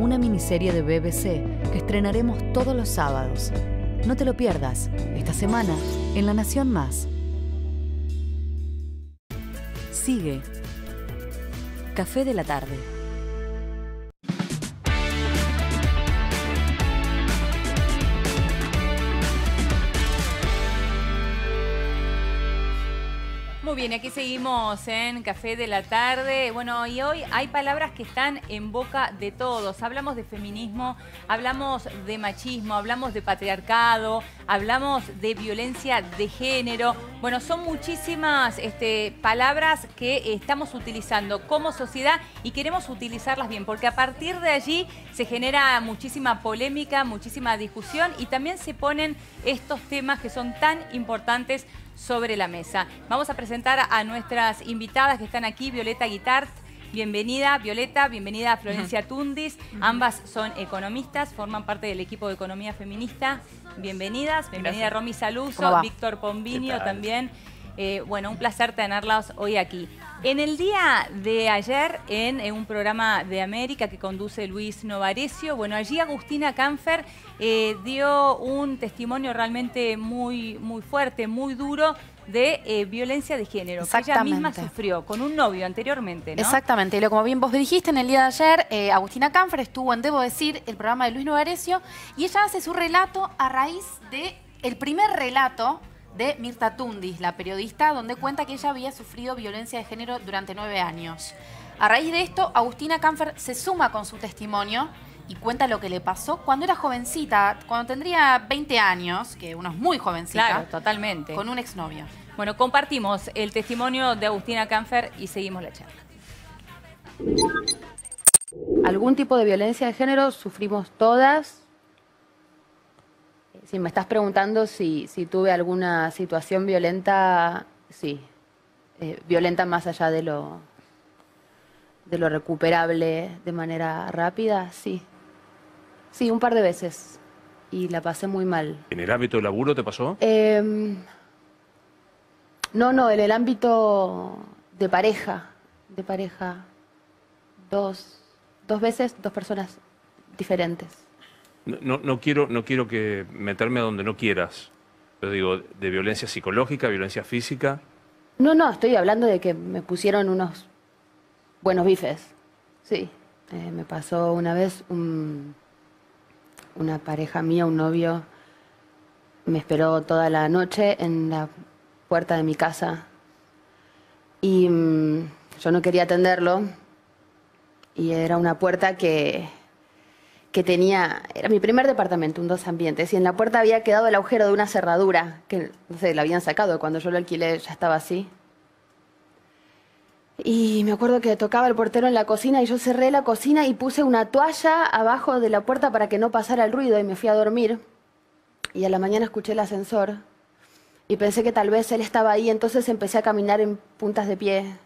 Una miniserie de BBC que estrenaremos todos los sábados. No te lo pierdas, esta semana en La Nación Más. Sigue Café de la Tarde. Muy bien, aquí seguimos en Café de la Tarde. Bueno, y hoy hay palabras que están en boca de todos. Hablamos de feminismo, hablamos de machismo, hablamos de patriarcado, hablamos de violencia de género. Bueno, son muchísimas palabras que estamos utilizando como sociedad y queremos utilizarlas bien, porque a partir de allí se genera muchísima polémica, muchísima discusión y también se ponen estos temas que son tan importantes sobre la mesa. Vamos a presentar a nuestras invitadas que están aquí. Violeta Guitart, bienvenida Violeta, bienvenida Florencia Tundis. Ambas son economistas, forman parte del equipo de economía feminista. Bienvenidas, bienvenida Romy Saluso, Víctor Pombinio también. Bueno, un placer tenerlas hoy aquí. En el día de ayer, en un programa de América que conduce Luis Novarecio, bueno, allí Agustina Canfer dio un testimonio realmente muy fuerte, muy duro de violencia de género, que ella misma sufrió con un novio anteriormente, ¿no? Exactamente, y como bien vos dijiste, en el día de ayer, Agustina Canfer estuvo en Debo Decir, el programa de Luis Novarecio, y ella hace su relato a raíz del primer relato de Mirta Tundis, la periodista, donde cuenta que ella había sufrido violencia de género durante 9 años. A raíz de esto, Agustina Canfer se suma con su testimonio y cuenta lo que le pasó cuando era jovencita, cuando tendría 20 años, que uno es muy jovencita. Claro, totalmente. Con un exnovio. Bueno, compartimos el testimonio de Agustina Canfer y seguimos la charla. Algún tipo de violencia de género sufrimos todas. Si me estás preguntando si tuve alguna situación violenta, sí. Violenta más allá de lo recuperable de manera rápida, sí. Sí, un par de veces. Y la pasé muy mal. ¿En el ámbito del laburo te pasó? No, en el ámbito de pareja. De pareja. Dos veces, 2 personas diferentes. No quiero que meterme a donde no quieras. Pero digo, de violencia psicológica, violencia física. No, estoy hablando de que me pusieron unos buenos bifes. Sí. Me pasó una vez una pareja mía, un novio, me esperó toda la noche en la puerta de mi casa. Y yo no quería atenderlo. Y era una puerta que tenía, era mi primer departamento, un 2 ambientes, y en la puerta había quedado el agujero de una cerradura, que no sé, la habían sacado, cuando yo lo alquilé ya estaba así. Y me acuerdo que tocaba el portero en la cocina y yo cerré la cocina y puse una toalla abajo de la puerta para que no pasara el ruido y me fui a dormir. Y a la mañana escuché el ascensor y pensé que tal vez él estaba ahí, entonces empecé a caminar en puntas de pie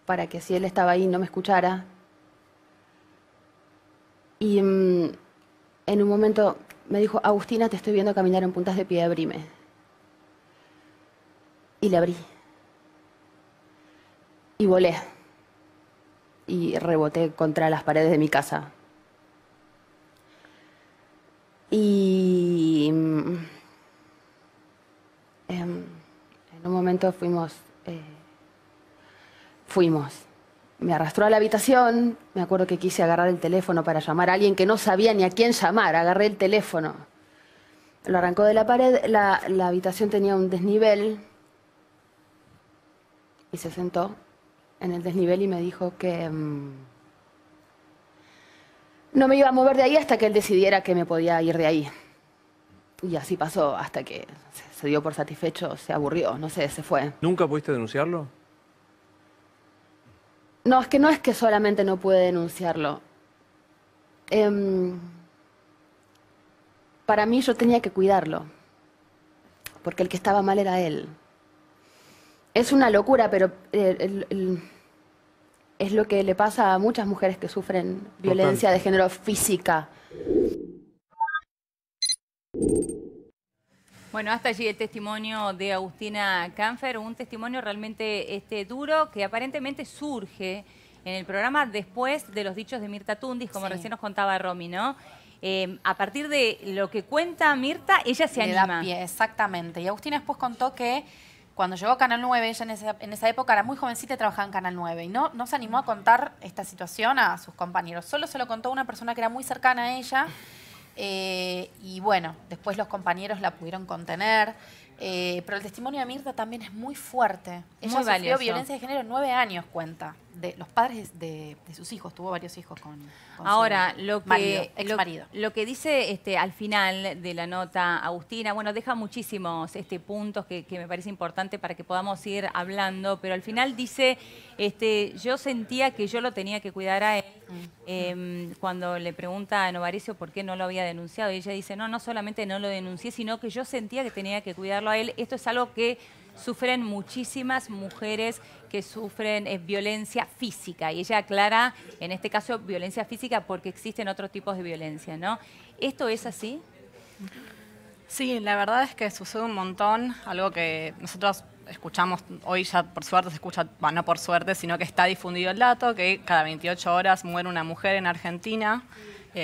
para que si él estaba ahí no me escuchara. Y en un momento me dijo, Agustina, te estoy viendo caminar en puntas de pie, abrime. Y le abrí. Y volé. Y reboté contra las paredes de mi casa. Y en un momento fuimos. Me arrastró a la habitación, me acuerdo que quise agarrar el teléfono para llamar a alguien que no sabía ni a quién llamar, agarré el teléfono. Lo arrancó de la pared, la habitación tenía un desnivel y se sentó en el desnivel y me dijo que no me iba a mover de ahí hasta que él decidiera que me podía ir de ahí. Y así pasó hasta que se dio por satisfecho, se aburrió, no sé, se fue. ¿Nunca pudiste denunciarlo? No, es que solamente no pude denunciarlo. Para mí yo tenía que cuidarlo, porque el que estaba mal era él. Es una locura, pero es lo que le pasa a muchas mujeres que sufren violencia de género física. Bueno, hasta allí el testimonio de Agustina Canfer, un testimonio realmente duro que aparentemente surge en el programa después de los dichos de Mirta Tundis, como recién nos contaba Romy, ¿no? A partir de lo que cuenta Mirta, ella se Le da anima. pie, exactamente. Y Agustina después contó que cuando llegó a Canal 9, ella en esa época era muy jovencita y trabajaba en Canal 9. Y no se animó a contar esta situación a sus compañeros. Solo se lo contó a una persona que era muy cercana a ella. Y bueno, después los compañeros la pudieron contener. Pero el testimonio de Mirta también es muy fuerte. Ella Muy sufrió valioso. violencia de género 9 años, cuenta. De los padres de sus hijos. Tuvo varios hijos con Ahora, su lo que, marido, ex marido. lo que dice al final de la nota Agustina, bueno, deja muchísimos puntos que me parece importante para que podamos ir hablando, pero al final dice, yo sentía que yo lo tenía que cuidar a él. Cuando le pregunta a Novarecio por qué no lo había denunciado, y ella dice, no solamente no lo denuncié, sino que yo sentía que tenía que cuidarlo a él. Esto es algo que sufren muchísimas mujeres que sufren violencia física. Y ella aclara, en este caso, violencia física porque existen otros tipos de violencia, ¿no? ¿Esto es así? Sí, la verdad es que sucede un montón. Algo que nosotros escuchamos, hoy ya por suerte se escucha, bueno, no por suerte, sino que está difundido el dato, que cada 28 horas muere una mujer en Argentina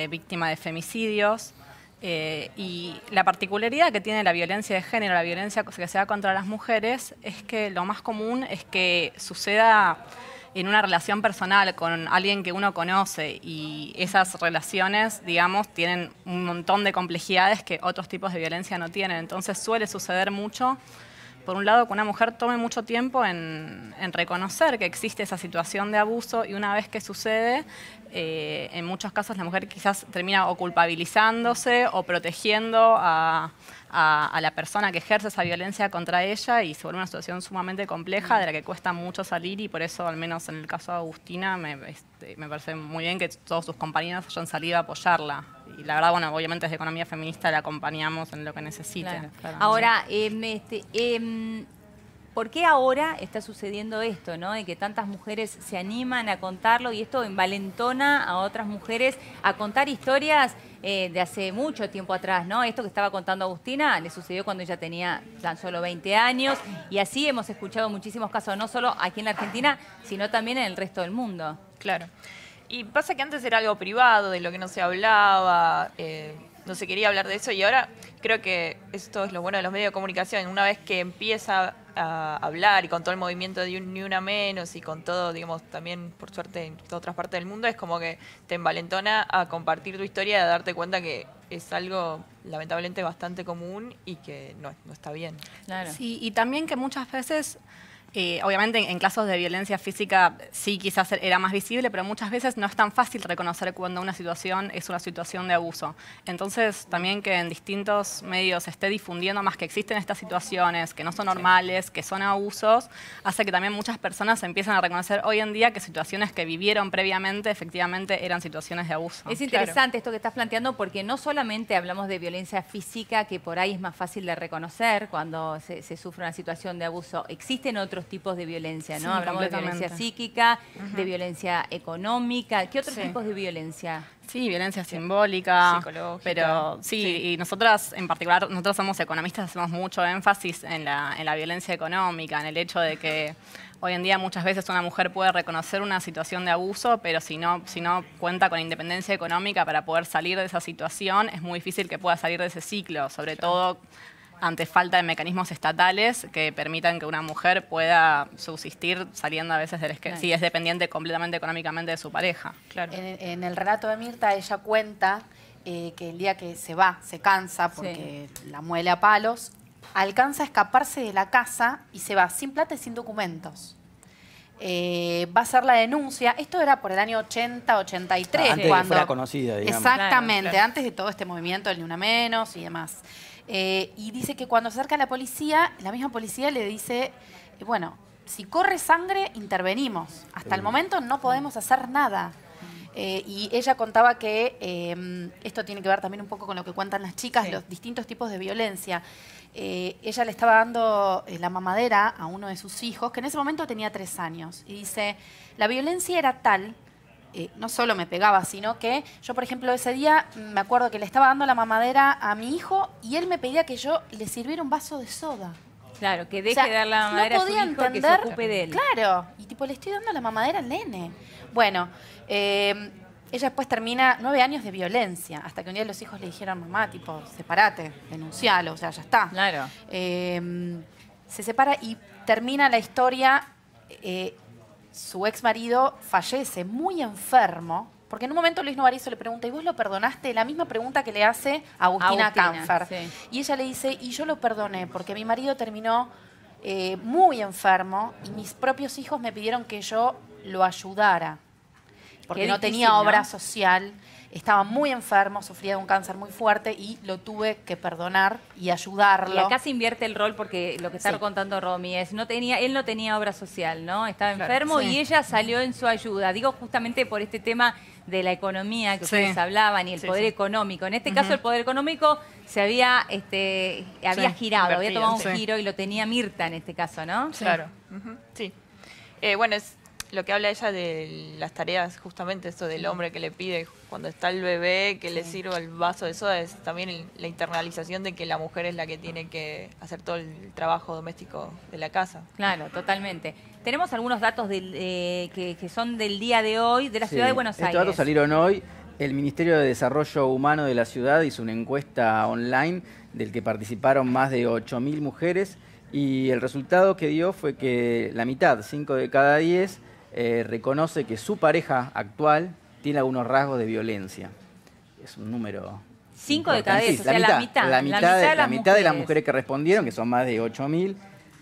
víctima de femicidios. Y la particularidad que tiene la violencia de género, la violencia que se da contra las mujeres, es que lo más común es que suceda en una relación personal con alguien que uno conoce, y esas relaciones, digamos, tienen un montón de complejidades que otros tipos de violencia no tienen. Entonces suele suceder mucho, por un lado, que una mujer tome mucho tiempo en reconocer que existe esa situación de abuso, y una vez que sucede, en muchos casos la mujer quizás termina o culpabilizándose o protegiendo a la persona que ejerce esa violencia contra ella, y se vuelve una situación sumamente compleja de la que cuesta mucho salir, y por eso, al menos en el caso de Agustina, me parece muy bien que todos sus compañeros hayan salido a apoyarla. Y la verdad, bueno, obviamente desde Economía Feminista la acompañamos en lo que necesite. Claro. Ahora, ¿por qué ahora está sucediendo esto, ¿no? De que tantas mujeres se animan a contarlo, y esto envalentona a otras mujeres a contar historias de hace mucho tiempo atrás, ¿no? Esto que estaba contando Agustina le sucedió cuando ella tenía tan solo 20 años, y así hemos escuchado muchísimos casos, no solo aquí en la Argentina, sino también en el resto del mundo. Claro. Y pasa que antes era algo privado, de lo que no se hablaba, no se quería hablar de eso, y ahora creo que esto es lo bueno de los medios de comunicación. Una vez que empieza a hablar, y con todo el movimiento de Ni Una Menos, y con todo, digamos, también por suerte en otras partes del mundo, es como que te envalentona a compartir tu historia y a darte cuenta que es algo lamentablemente bastante común y que no está bien. Claro. Sí, y también que muchas veces, obviamente en casos de violencia física sí quizás era más visible, pero muchas veces no es tan fácil reconocer cuando una situación es una situación de abuso. Entonces también que en distintos medios se esté difundiendo más que existen estas situaciones, que no son normales, que son abusos, hace que también muchas personas empiezan a reconocer hoy en día que situaciones que vivieron previamente efectivamente eran situaciones de abuso. Es interesante esto que estás planteando, porque no solamente hablamos de violencia física, que por ahí es más fácil de reconocer cuando se sufre una situación de abuso. Existen otros tipos de violencia, ¿no? Sí, hablamos de violencia psíquica, de violencia económica. ¿Qué otros tipos de violencia? Sí, violencia simbólica, psicológica. pero sí, y nosotras en particular, nosotros somos economistas, hacemos mucho énfasis en la violencia económica, en el hecho de que hoy en día muchas veces una mujer puede reconocer una situación de abuso, pero si no cuenta con independencia económica para poder salir de esa situación, es muy difícil que pueda salir de ese ciclo, sobre todo ante falta de mecanismos estatales que permitan que una mujer pueda subsistir saliendo a veces si es dependiente completamente económicamente de su pareja. Claro. En el relato de Mirta, ella cuenta que el día que se cansa porque la muele a palos, alcanza a escaparse de la casa y se va sin plata y sin documentos. Va a hacer la denuncia. Esto era por el año 80, 83. Antes de que fuera conocida, digamos. Exactamente, Claro. antes de todo este movimiento del Ni Una Menos y demás. Y dice que cuando se acerca a la policía, la misma policía le dice, bueno, si corre sangre, intervenimos. Hasta el momento no podemos hacer nada. Y ella contaba que esto tiene que ver también un poco con lo que cuentan las chicas, los distintos tipos de violencia. Ella le estaba dando la mamadera a uno de sus hijos, que en ese momento tenía 3 años. Y dice, la violencia era tal, no solo me pegaba, sino que yo, por ejemplo, ese día me acuerdo que le estaba dando la mamadera a mi hijo y él me pedía que yo le sirviera un vaso de soda. Claro, que deje O sea, de dar la no mamadera a su podía hijo, que se entender. ocupe de él. Claro, y tipo, le estoy dando la mamadera al nene. Bueno, ella después termina 9 años de violencia, hasta que un día los hijos le dijeron, mamá, tipo, separate, denuncialo, o sea, ya está. Claro. Se separa y termina la historia, su ex marido fallece muy enfermo, porque en un momento Luis Novarizo le pregunta, ¿y vos lo perdonaste? La misma pregunta que le hace Agustina Canfer. Sí. Y ella le dice, y yo lo perdoné, porque mi marido terminó muy enfermo y mis propios hijos me pidieron que yo lo ayudara, porque Qué no difícil, tenía ¿no? obra social, estaba muy enfermo, sufría de un cáncer muy fuerte y lo tuve que perdonar y ayudarlo. Y acá se invierte el rol porque lo que está Sí. contando Romy es, él no tenía obra social, ¿no? Estaba enfermo sí. y ella salió en su ayuda. Digo justamente por este tema de la economía que Sí. ustedes hablaban y el Sí, poder sí. económico. En este caso el poder económico se había girado, había invertido, tomado un sí. giro y lo tenía Mirta en este caso, ¿no? Claro. Ujú, sí. Bueno, es lo que habla ella de las tareas, justamente esto del hombre que le pide cuando está el bebé que le sirva el vaso de soda, es también la internalización de que la mujer es la que tiene que hacer todo el trabajo doméstico de la casa. Claro, totalmente. Tenemos algunos datos que son del día de hoy de la ciudad de Buenos Estos Aires. datos salieron hoy. El Ministerio de Desarrollo Humano de la ciudad hizo una encuesta online del que participaron más de 8.000 mujeres y el resultado que dio fue que la mitad, 5 de cada 10, reconoce que su pareja actual tiene algunos rasgos de violencia. Es un número 5 de cada 10, o importantísimo. sea, la mitad. La mitad de las mujeres. mujeres que respondieron, que son más de 8.000,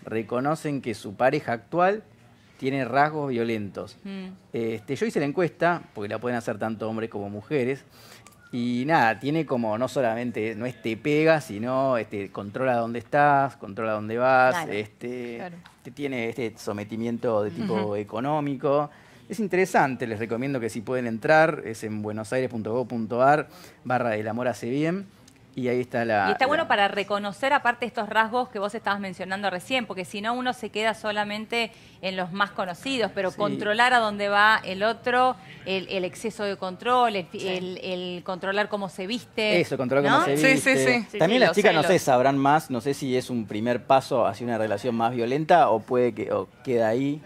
reconocen que su pareja actual tiene rasgos violentos. Yo hice la encuesta, porque la pueden hacer tanto hombres como mujeres, y nada, tiene como no solamente, no es te pega, sino controla dónde estás, controla dónde vas, Claro. Claro. tiene este sometimiento de tipo económico. Es interesante, les recomiendo que si pueden entrar, es en buenosaires.gov.ar/El amor hace bien. Y ahí está Y está bueno para reconocer aparte estos rasgos que vos estabas mencionando recién, porque si no uno se queda solamente en los más conocidos, pero Sí. controlar a dónde va el otro, el exceso de control, el controlar cómo se viste. Eso, controlar ¿no? cómo se Sí, viste. sí, sí. Sí, También sí, las los chicas, no sé, celos. sabrán más, no sé si es un primer paso hacia una relación más violenta o puede que o queda ahí.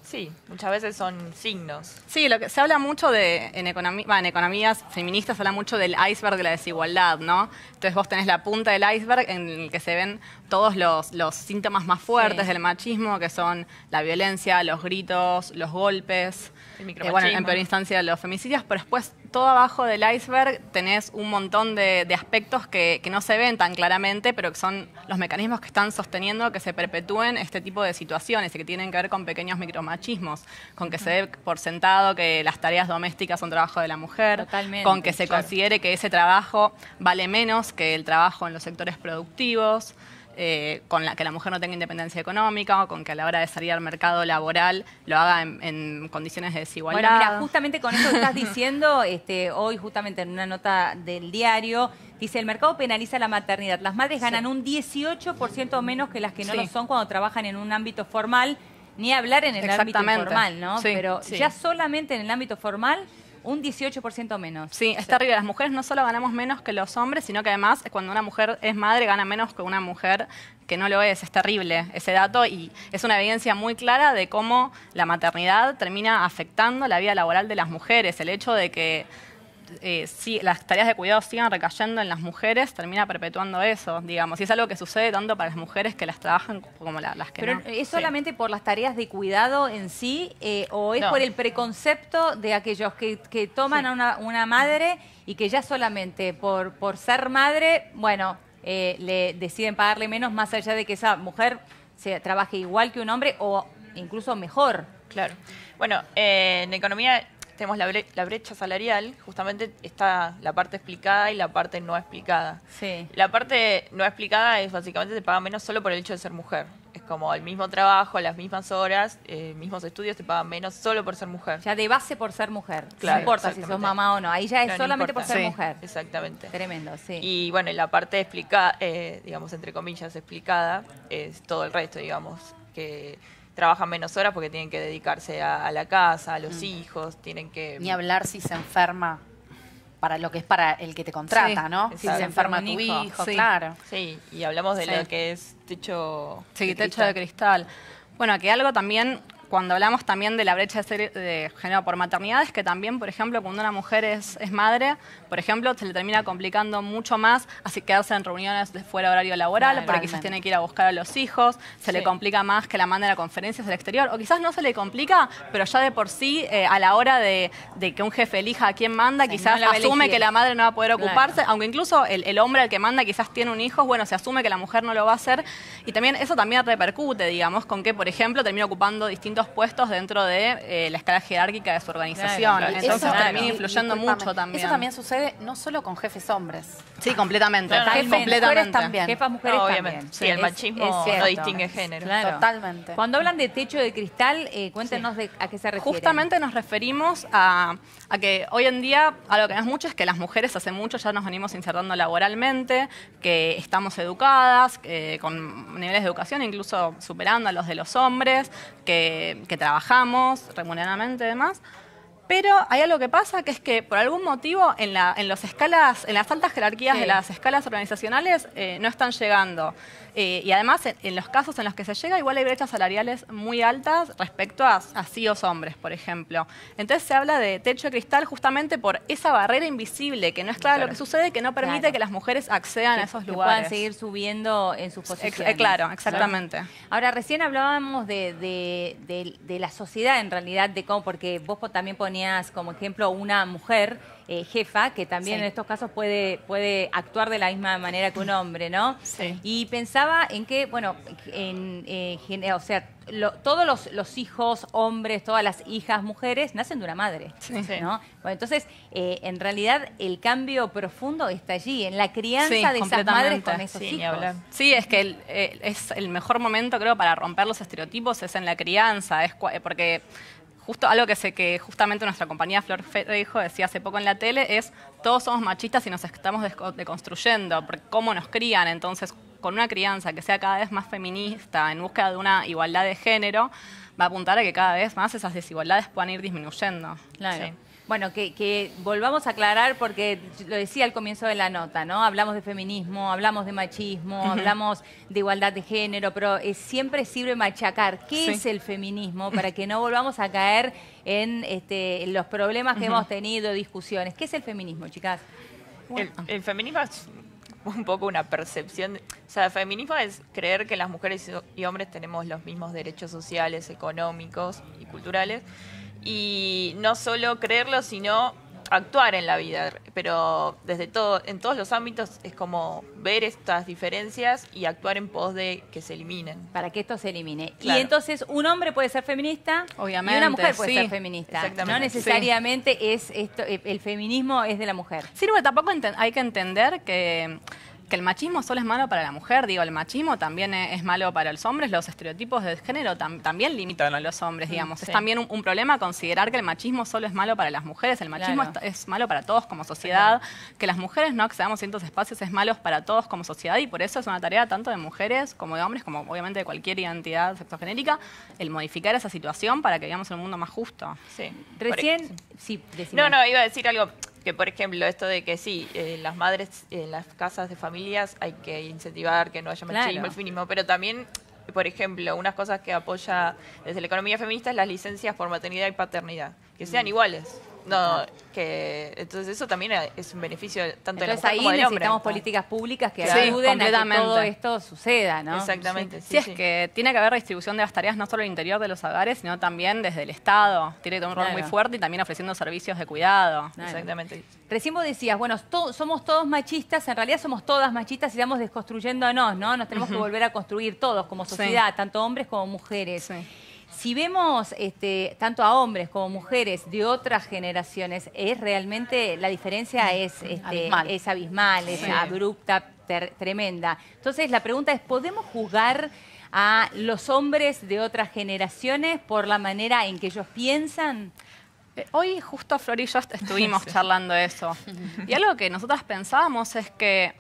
Sí, muchas veces son signos. Sí, lo que se habla mucho en economías feministas se habla mucho del iceberg de la desigualdad, ¿no? Entonces vos tenés la punta del iceberg en el que se ven todos los síntomas más fuertes Sí. del machismo, que son la violencia, los gritos, los golpes, El bueno, micromachismo. en peor instancia los femicidios, pero después todo abajo del iceberg tenés un montón de aspectos que no se ven tan claramente, pero que son los mecanismos que están sosteniendo que se perpetúen este tipo de situaciones y que tienen que ver con pequeños micromachismos, con que se dé por sentado que las tareas domésticas son trabajo de la mujer, Totalmente, con que se claro. considere que ese trabajo vale menos que el trabajo en los sectores productivos, con que la mujer no tenga independencia económica, o con que a la hora de salir al mercado laboral lo haga en condiciones de desigualdad. Bueno, mira, justamente con esto que estás diciendo, hoy justamente en una nota del diario, dice, el mercado penaliza la maternidad. Las madres ganan un 18% menos que las que no Sí. lo son cuando trabajan en un ámbito formal, ni hablar en el ámbito Exactamente. informal, ¿no? Sí, Pero sí. ya solamente en el ámbito formal, un 18% menos. Sí, es terrible. Las mujeres no solo ganamos menos que los hombres, sino que además cuando una mujer es madre gana menos que una mujer que no lo es. Es terrible ese dato y es una evidencia muy clara de cómo la maternidad termina afectando la vida laboral de las mujeres. El hecho de que las tareas de cuidado sigan recayendo en las mujeres termina perpetuando eso, digamos. Y es algo que sucede tanto para las mujeres que las trabajan como las que Pero no. ¿es solamente por las tareas de cuidado en sí o es No. por el preconcepto de aquellos que toman a una madre y que ya solamente por ser madre, bueno, le deciden pagarle menos más allá de que esa mujer se trabaje igual que un hombre o incluso mejor? Claro. Bueno, en economía tenemos la brecha salarial, justamente está la parte explicada y la parte no explicada. Sí. La parte no explicada es básicamente te pagan menos solo por el hecho de ser mujer. Es como el mismo trabajo, las mismas horas, mismos estudios, te pagan menos solo por ser mujer. Ya de base por ser mujer. Claro, No importa si sos exactamente. mamá o no. Ahí ya es Claro, no solamente por importa. ser Sí. mujer. Exactamente. Tremendo, sí. Y bueno, y la parte explicada, digamos, entre comillas, explicada, es todo el resto, digamos, que trabajan menos horas porque tienen que dedicarse a la casa, a los hijos, tienen que... Ni hablar si se enferma para lo que es para el que te contrata, Sí, ¿no? Si se enferma tu hijo, Sí. claro. Sí, y hablamos de Sí. lo que es techo Sí, techo de cristal. Bueno, que algo también, cuando hablamos también de la brecha de género por maternidad, es que también, por ejemplo, cuando una mujer es madre, por ejemplo, se le termina complicando mucho más así quedarse en reuniones de fuera horario laboral, porque quizás tiene que ir a buscar a los hijos, se le complica más que la manden a conferencias al exterior, o quizás no se le complica, pero ya de por sí, a la hora de que un jefe elija a quién manda, quizás no la va a asume elegir. que la madre no va a poder Claro. ocuparse, aunque incluso el hombre al que manda quizás tiene un hijo, bueno, se asume que la mujer no lo va a hacer, y también eso también repercute, digamos, con que, por ejemplo, termina ocupando distintos puestos dentro de la escala jerárquica de su organización. Claro, Entonces eso- termina claro. influyendo Discúlpame, mucho también. Eso también sucede no solo con jefes hombres. Sí, completamente. Totalmente. completamente. Mujeres también. Jefas mujeres Obviamente. también. Sí, el machismo no cierto. distingue género. Claro. Totalmente. Cuando hablan de techo de cristal, cuéntenos a qué se refiere. Justamente nos referimos a que hoy en día, algo que no es mucho, es que las mujeres hace mucho ya nos venimos insertando laboralmente, que estamos educadas, con niveles de educación incluso superando a los de los hombres, que trabajamos remuneradamente y demás. Pero hay algo que pasa, que es que por algún motivo en las altas jerarquías de las escalas organizacionales no están llegando. Y además, en los casos en los que se llega, igual hay brechas salariales muy altas respecto a CEOs hombres, por ejemplo. Entonces se habla de techo de cristal justamente por esa barrera invisible, que no es clara lo que sucede, que no permite que las mujeres accedan a esos que lugares. puedan seguir subiendo en sus posiciones. Claro, exactamente. Ahora, recién hablábamos de la sociedad, en realidad, de cómo, porque vos también ponías como ejemplo una mujer jefa, que también en estos casos puede actuar de la misma manera que un hombre, ¿no? Sí. Y pensaba en que, bueno, o sea, todos los hijos hombres, todas las hijas mujeres, nacen de una madre, ¿no? Bueno, entonces, en realidad, el cambio profundo está allí, en la crianza de esas madres con esos hijos. Sí, es que es el mejor momento, creo, para romper los estereotipos es en la crianza, porque justo algo que justamente nuestra compañía Flor Federico decía hace poco en la tele es: todos somos machistas y nos estamos deconstruyendo, porque cómo nos crían. Entonces, con una crianza que sea cada vez más feminista, en búsqueda de una igualdad de género, va a apuntar a que cada vez más esas desigualdades puedan ir disminuyendo. Claro. Sí. Bueno, que volvamos a aclarar, porque lo decía al comienzo de la nota, ¿no? Hablamos de feminismo, hablamos de machismo, hablamos de igualdad de género, pero siempre sirve machacar qué es el feminismo para que no volvamos a caer en los problemas que hemos tenido, discusiones. ¿Qué es el feminismo, chicas? El feminismo es un poco una percepción. O sea, el feminismo es creer que las mujeres y hombres tenemos los mismos derechos sociales, económicos y culturales. Y no solo creerlo, sino actuar en la vida. Pero en todos los ámbitos es como ver estas diferencias y actuar en pos de que se eliminen. Para que esto se elimine. Claro. Y entonces un hombre puede ser feminista, Obviamente, y una mujer puede sí. ser feminista. Exactamente. No necesariamente es esto, el feminismo es de la mujer. Sí, pero tampoco hay que entender que el machismo solo es malo para la mujer. Digo, el machismo también es malo para los hombres. Los estereotipos de género también limitan a los hombres, digamos. Sí. Es también un problema considerar que el machismo solo es malo para las mujeres. El machismo es malo para todos como sociedad. Que las mujeres no accedamos a ciertos espacios es malo para todos como sociedad, y por eso es una tarea tanto de mujeres como de hombres, como obviamente de cualquier identidad sexogenérica, el modificar esa situación para que vivamos en un mundo más justo. Sí. Recién, sí, decime. No, iba a decir algo. Que, por ejemplo, esto de que sí, las madres en las casas de familias hay que incentivar que no haya machismo, el feminismo, pero también, por ejemplo, unas cosas que apoya desde la economía feminista es las licencias por maternidad y paternidad, que sean iguales. Entonces eso también es un beneficio tanto de la mujer ahí como del hombre. necesitamos políticas públicas que Sí, ayuden a que completamente. todo esto suceda, ¿no? Exactamente. Sí, es que tiene que haber distribución de las tareas no solo al interior de los hogares, sino también desde el Estado. Tiene que tener un rol muy fuerte y también ofreciendo servicios de cuidado. Claro. Exactamente. Recién vos decías, bueno, somos todos machistas, en realidad somos todas machistas y vamos desconstruyéndonos, ¿no? Nos tenemos que volver a construir todos como sociedad, tanto hombres como mujeres. Sí. Si vemos tanto a hombres como mujeres de otras generaciones, es realmente la diferencia es abismal, es abrupta, tremenda. Entonces la pregunta es, ¿podemos juzgar a los hombres de otras generaciones por la manera en que ellos piensan? Hoy justo Flor y yo estuvimos charlando eso. Y algo que nosotras pensábamos es que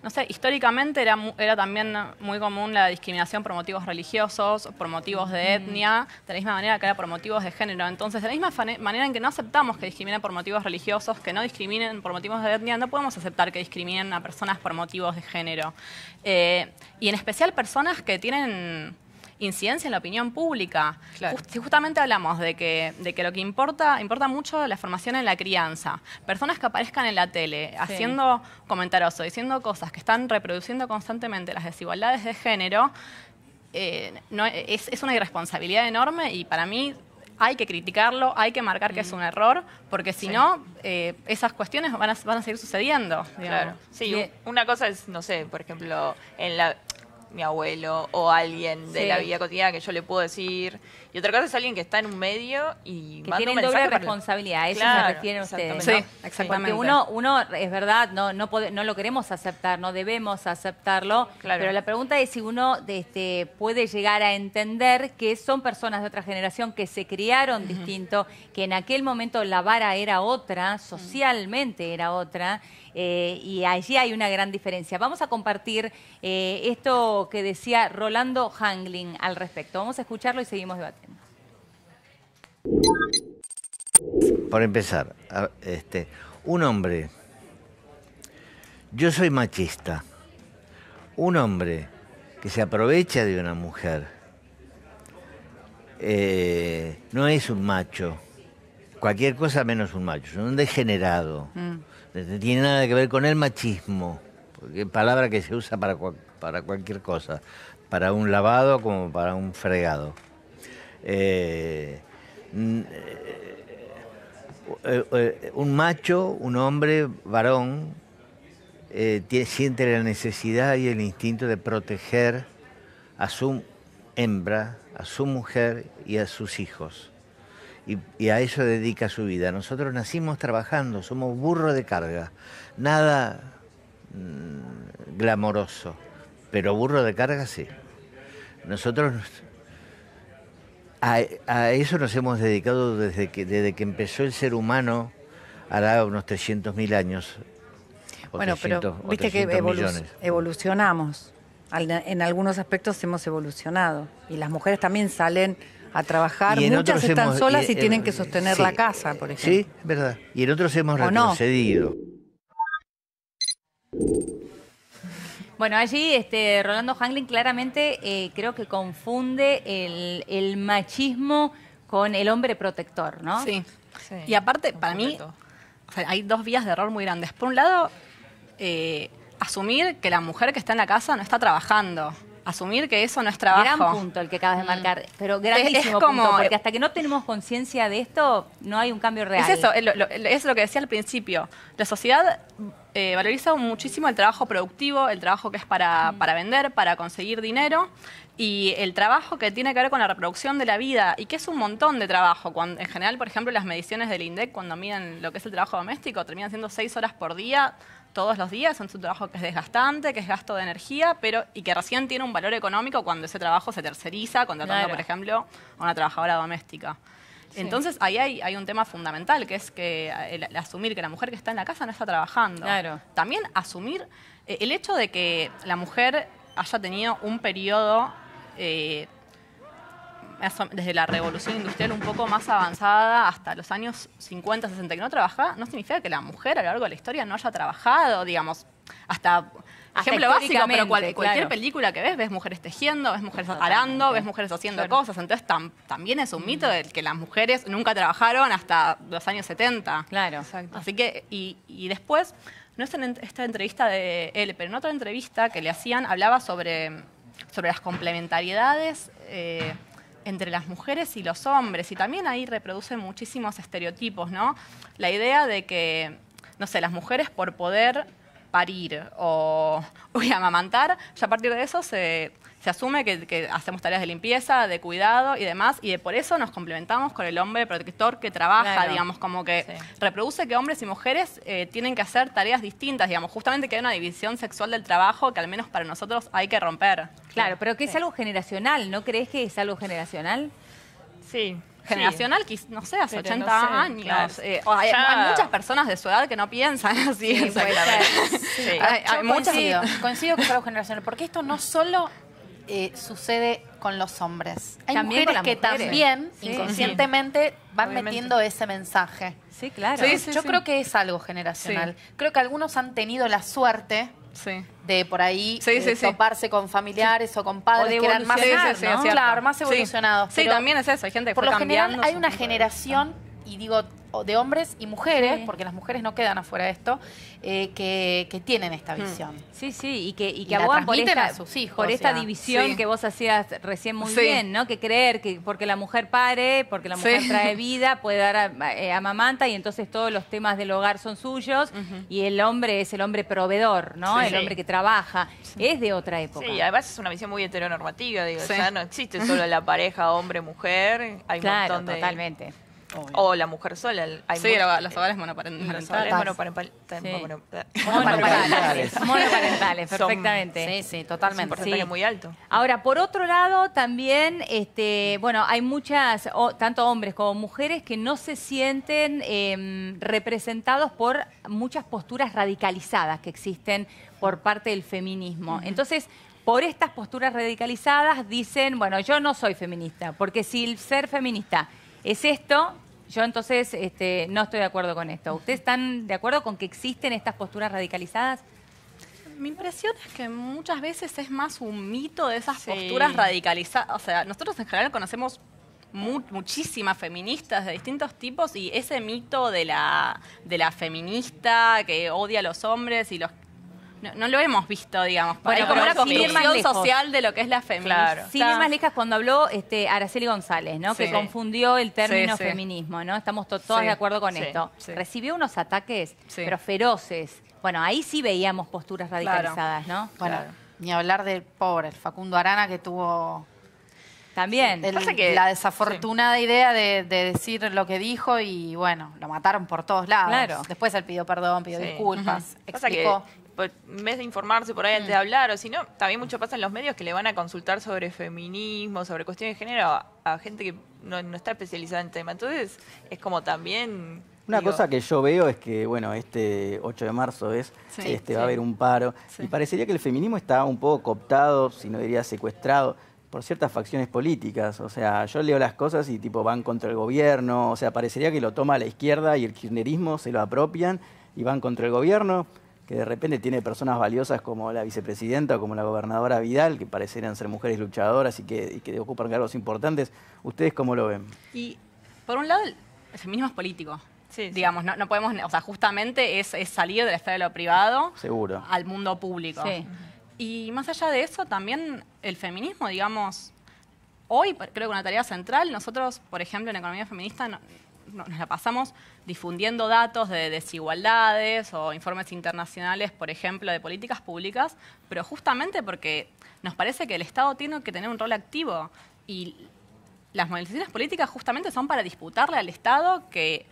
no sé, históricamente era también muy común la discriminación por motivos religiosos, por motivos de etnia, de la misma manera que era por motivos de género. Entonces, de la misma manera en que no aceptamos que discriminen por motivos religiosos, que no discriminen por motivos de etnia, no podemos aceptar que discriminen a personas por motivos de género. Y en especial personas que tienen incidencia en la opinión pública. Claro. Justamente hablamos de que lo que importa mucho la formación en la crianza. Personas que aparezcan en la tele haciendo comentarios o diciendo cosas que están reproduciendo constantemente las desigualdades de género, es una irresponsabilidad enorme y para mí hay que criticarlo, hay que marcar que es un error, porque si no, esas cuestiones van a seguir sucediendo. Claro. Sí, una cosa es, no sé, por ejemplo, mi abuelo o alguien de la vida cotidiana que yo le puedo decir. Y otra cosa es alguien que está en un medio y que manda tienen un mensaje doble responsabilidad. A eso se refieren ustedes, Sí, ¿no? exactamente. Porque uno es verdad, no lo queremos aceptar, no debemos aceptarlo. Claro. Pero la pregunta es si uno puede llegar a entender que son personas de otra generación que se criaron distinto, que en aquel momento la vara era otra, socialmente era otra. Y allí hay una gran diferencia. Vamos a compartir esto que decía Rolando Hangling al respecto. Vamos a escucharlo y seguimos debatiendo. Por empezar, un hombre, yo soy machista, un hombre que se aprovecha de una mujer no es un macho, cualquier cosa menos un macho, es un degenerado. No tiene nada que ver con el machismo, porque es palabra que se usa para cualquier cosa, para un lavado como para un fregado. Un macho, un hombre, varón, siente la necesidad y el instinto de proteger a su hembra, a su mujer y a sus hijos. Y a eso dedica su vida. Nosotros nacimos trabajando, somos burro de carga. Nada glamoroso, pero burro de carga sí. Nosotros a eso nos hemos dedicado desde que empezó el ser humano, hará unos 300.000 años. Bueno, 300, pero viste que evolucionamos. En algunos aspectos hemos evolucionado. Y las mujeres también salen a trabajar, muchas están solas y tienen que sostener la casa, por ejemplo. Sí, es verdad. Y en otros hemos retrocedido. Bueno, allí Rolando Hangling claramente creo que confunde el machismo con el hombre protector, ¿no? Sí. Y aparte, para mí, hay dos vías de error muy grandes. Por un lado, asumir que la mujer que está en la casa no está trabajando. Asumir que eso no es trabajo. Gran punto el que acabas de marcar, pero grandísimo punto, porque hasta que no tenemos conciencia de esto, no hay un cambio real. Es eso, es lo que decía al principio. La sociedad valoriza muchísimo el trabajo productivo, el trabajo que es para vender, para conseguir dinero, y el trabajo que tiene que ver con la reproducción de la vida, y que es un montón de trabajo. En general, por ejemplo, las mediciones del INDEC, cuando miden lo que es el trabajo doméstico, terminan siendo 6 horas por día, todos los días. Es un trabajo que es desgastante, que es gasto de energía, y que recién tiene un valor económico cuando ese trabajo se terceriza, contratando, por ejemplo, a una trabajadora doméstica. Sí. Entonces, ahí hay un tema fundamental, que es que el asumir que la mujer que está en la casa no está trabajando. Claro. También asumir el hecho de que la mujer haya tenido un periodo desde la revolución industrial un poco más avanzada hasta los años 50, 60, que no trabajaba, no significa que la mujer a lo largo de la historia no haya trabajado, digamos, hasta ejemplo básico, pero cualquier película que ves mujeres tejiendo, ves mujeres arando, ves mujeres haciendo cosas. Entonces también es un mito de que las mujeres nunca trabajaron hasta los años 70. Claro. Exacto. Así que, y después, no es en esta entrevista de él, pero en otra entrevista que le hacían, hablaba sobre las complementariedades entre las mujeres y los hombres. Y también ahí reproducen muchísimos estereotipos, ¿no? La idea de que, no sé, las mujeres por poder parir o amamantar, ya a partir de eso se asume que hacemos tareas de limpieza, de cuidado y demás, y por eso nos complementamos con el hombre protector que trabaja, digamos, como que reproduce que hombres y mujeres tienen que hacer tareas distintas, digamos, justamente que hay una división sexual del trabajo que al menos para nosotros hay que romper. Claro, pero que es algo generacional, ¿no crees que es algo generacional? Sí. generacional, no sé, hace 80 años. Claro. Hay muchas personas de su edad que no piensan así. Sí, coincido que es algo generacional, porque esto no solo sucede con los hombres. Hay también mujeres que también inconscientemente van obviamente metiendo ese mensaje. Sí, claro. Yo creo que es algo generacional. Creo que algunos han tenido la suerte de por ahí toparse con familiares o con padres que eran más, más evolucionados. Sí, también es eso. Hay gente que por fue lo general cambiando. hay una generación, y digo de hombres y mujeres, porque las mujeres no quedan afuera de esto, que tienen esta visión. Sí, y que abogan por esta, a sus hijos, por esta división que vos hacías recién muy bien, ¿no? Que creer que porque la mujer pare, porque la mujer trae vida, puede dar amamanta, y entonces todos los temas del hogar son suyos, y el hombre es el hombre proveedor, ¿no? El hombre que trabaja. Es de otra época. Sí, además es una visión muy heteronormativa, digo, ya no existe solo la pareja hombre-mujer, hay un montón de... totalmente. Obvio. O la mujer sola. Los hogares monoparentales. Monoparentales, perfectamente. Sí, totalmente. Es un porcentaje muy alto. Ahora, por otro lado, también, hay muchas, tanto hombres como mujeres, que no se sienten representados por muchas posturas radicalizadas que existen por parte del feminismo. Entonces, por estas posturas radicalizadas dicen, bueno, yo no soy feminista, porque si el ser feminista es esto, yo entonces no estoy de acuerdo con esto. ¿Ustedes están de acuerdo con que existen estas posturas radicalizadas? Mi impresión es que muchas veces es más un mito de esas posturas radicalizadas. O sea, nosotros en general conocemos muchísimas feministas de distintos tipos, y ese mito de la feminista que odia a los hombres y los... No lo hemos visto, digamos. Bueno, hay como una construcción social de lo que es la feminista. Claro. Sin ir más lejos, cuando habló Araceli González, ¿no? Que confundió el término feminismo, ¿no? Estamos todos de acuerdo con esto. Recibió unos ataques, pero feroces. Bueno, ahí sí veíamos posturas radicalizadas, ¿no? Bueno, ni hablar del pobre, el Facundo Arana, que tuvo... También. La desafortunada idea de decir lo que dijo, y bueno, lo mataron por todos lados. Claro. Después él pidió perdón, pidió disculpas, explicó. En vez de informarse por ahí antes de hablar, o si no, también mucho pasa en los medios que le van a consultar sobre feminismo, sobre cuestiones de género a gente que no está especializada en el tema. Entonces, es como también... Una cosa que yo veo es que, bueno, este 8 de marzo va a haber un paro, y parecería que el feminismo está un poco cooptado, si no diría secuestrado, por ciertas facciones políticas. O sea, yo leo las cosas y tipo van contra el gobierno, o sea, parecería que lo toma la izquierda y el kirchnerismo se lo apropian y van contra el gobierno, que de repente tiene personas valiosas como la vicepresidenta o como la gobernadora Vidal, que parecerían ser mujeres luchadoras y que ocupan cargos importantes. ¿Ustedes cómo lo ven? Y, por un lado, el feminismo es político. Digamos, no podemos, o sea, justamente es salir de la esfera de lo privado al mundo público. Y más allá de eso, también el feminismo, digamos, hoy creo que una tarea central, nosotros, por ejemplo, en Economía Feminista nos la pasamos difundiendo datos de desigualdades o informes internacionales, por ejemplo, de políticas públicas, pero justamente porque nos parece que el Estado tiene que tener un rol activo, y las movilizaciones políticas justamente son para disputarle al Estado que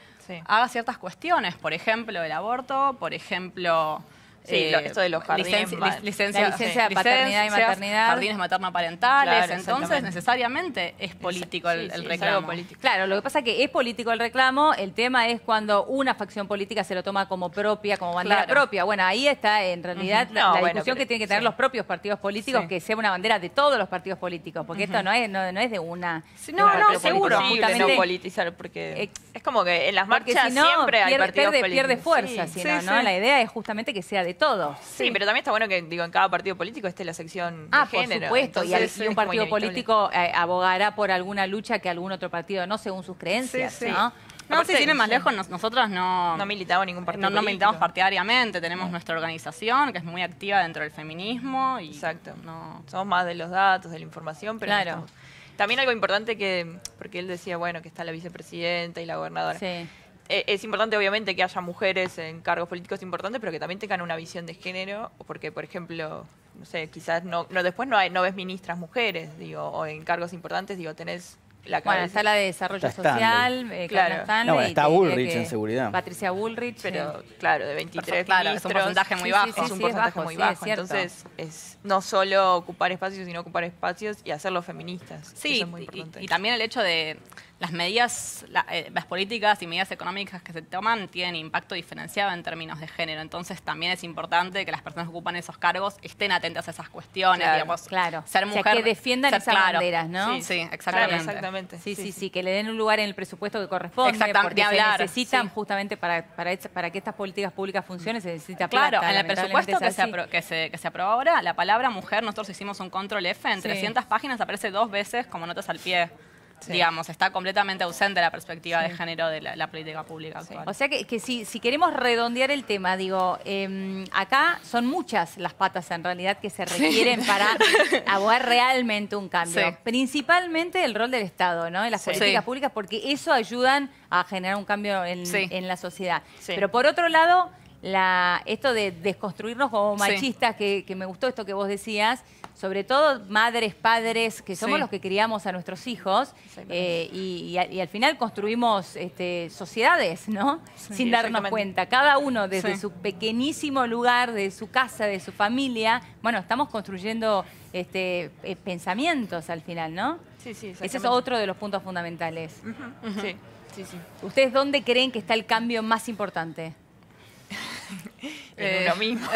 haga ciertas cuestiones, por ejemplo, el aborto, por ejemplo... esto de los jardines, licencia de paternidad y maternidad. Jardines materno-parentales. Entonces, necesariamente es político el reclamo. Claro, lo que pasa es que es político el reclamo. El tema es cuando una facción política se lo toma como propia, como bandera propia. Bueno, ahí está en realidad la discusión que tienen que tener los propios partidos políticos, que sea una bandera de todos los partidos políticos, porque esto no es de una... No, seguro. No politizar, porque es como que en las marchas siempre hay partidos políticos. Pierde fuerza, ¿no? La idea es justamente que sea de todos. Sí, pero también está bueno que en cada partido político esté la sección de género. Por supuesto. Y un partido político abogará por alguna lucha que algún otro partido no, según sus creencias, ¿no? No, si tienen más lejos, nosotros no militamos ningún partido político. No militamos partidariamente, tenemos nuestra organización, que es muy activa dentro del feminismo. Y somos más de los datos, de la información, pero también algo importante porque él decía, bueno, que está la vicepresidenta y la gobernadora. Es importante, obviamente, que haya mujeres en cargos políticos importantes, pero que también tengan una visión de género, porque, por ejemplo, no sé, quizás después no ves ministras mujeres, o en cargos importantes, tenés la cabeza. Bueno, está la de Desarrollo Social, Stanley, está Bullrich en seguridad. Patricia Bullrich. Pero, claro, de 23 ministros. Es un porcentaje muy bajo. Es un porcentaje muy bajo. Entonces, es no solo ocupar espacios, sino ocupar espacios y hacerlos feministas. Sí, eso es muy importante. Y también el hecho de las medidas, las políticas y medidas económicas que se toman tienen impacto diferenciado en términos de género. Entonces también es importante que las personas que ocupan esos cargos estén atentas a esas cuestiones. Digamos, ser mujer, o sea, que defiendan esas banderas, ¿no? Sí, exactamente. Claro, exactamente. Sí, que le den un lugar en el presupuesto que corresponde. Exactamente. Porque se necesitan justamente para que estas políticas públicas funcionen, se necesita plata. Claro, en el presupuesto que se aprobó ahora, la palabra mujer, nosotros hicimos un control F, en 300 páginas aparece 2 veces como notas al pie. Digamos, está completamente ausente la perspectiva de género de la política pública actual. O sea que si queremos redondear el tema, digo, acá son muchas las patas en realidad que se requieren para abogar realmente un cambio. Principalmente el rol del Estado, ¿no? En las políticas públicas, porque eso ayudan a generar un cambio en la sociedad. Pero por otro lado, esto de desconstruirnos como machistas, que me gustó esto que vos decías, sobre todo madres, padres, que somos los que criamos a nuestros hijos y al final construimos sociedades, ¿no? Sin darnos cuenta. Cada uno desde su pequeñísimo lugar, de su casa, de su familia, bueno, estamos construyendo pensamientos al final, ¿no? Ese es otro de los puntos fundamentales. Sí. ¿Ustedes dónde creen que está el cambio más importante? En uno mismo.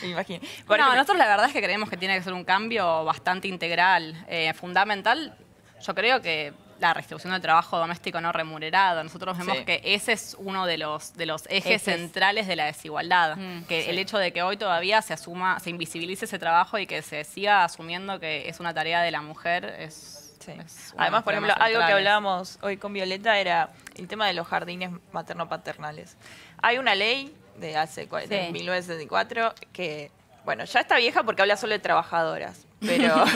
Me imagino. No, nosotros la verdad es que creemos que tiene que ser un cambio bastante integral. Fundamental, yo creo que la redistribución del trabajo doméstico no remunerado. Nosotros vemos que ese es uno de los ejes centrales de la desigualdad. Que el hecho de que hoy todavía se invisibilice ese trabajo y que se siga asumiendo que es una tarea de la mujer es... Además, por ejemplo, algo que hablábamos hoy con Violeta era el tema de los jardines materno-paternales. Hay una ley de hace 1964 que, bueno, ya está vieja porque habla solo de trabajadoras, pero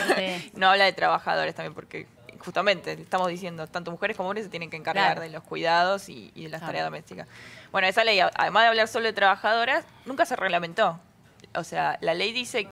no habla de trabajadores también porque justamente estamos diciendo, tanto mujeres como hombres se tienen que encargar de los cuidados y de las tareas domésticas. Bueno, esa ley, además de hablar solo de trabajadoras, nunca se reglamentó. O sea, la ley dice